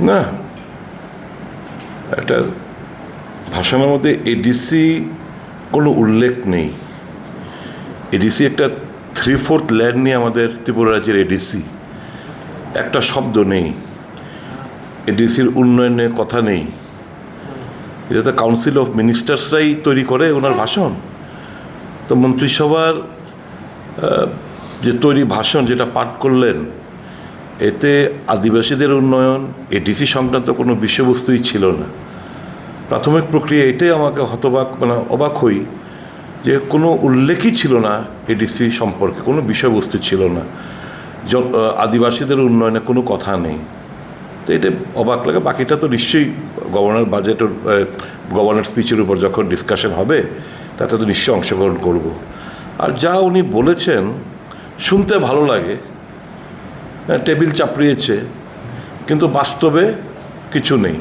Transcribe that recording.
না, একটা ভাষণের মধ্যে এডিসি কোনো উল্লেখ নেই। এডিসি একটা 3/4 ল্যান্ড নিয়ে আমাদের ত্রিপুরা রাজ্যের এডিসি, একটা শব্দ নেই। এডিসির উন্নয়নের কথা নেই। এটা তো কাউন্সিল অফ মিনিস্টার্সরাই তৈরি করে ওনার ভাষণ। তো মন্ত্রিসভার যে তৈরি ভাষণ যেটা পাঠ করলেন, এতে আদিবাসীদের উন্নয়ন, এডিসি সংক্রান্ত কোনো বিষয়বস্তুই ছিল না। প্রাথমিক প্রক্রিয়া এটাই আমাকে অবাক হই যে কোনো উল্লেখই ছিল না এডিসি সম্পর্কে, কোনো বিষয়বস্তু ছিল না, আদিবাসীদের উন্নয়নে কোনো কথা নেই। তো এটা অবাক লাগে। বাকিটা তো নিশ্চয়ই গভর্নর স্পিচের উপর যখন ডিসকাশন হবে তাতে তো নিশ্চয়ই অংশগ্রহণ করব। আর যা উনি বলেছেন শুনতে ভালো লাগে, টেবিল চাপড়িয়েছে, কিন্তু বাস্তবে কিছু নেই।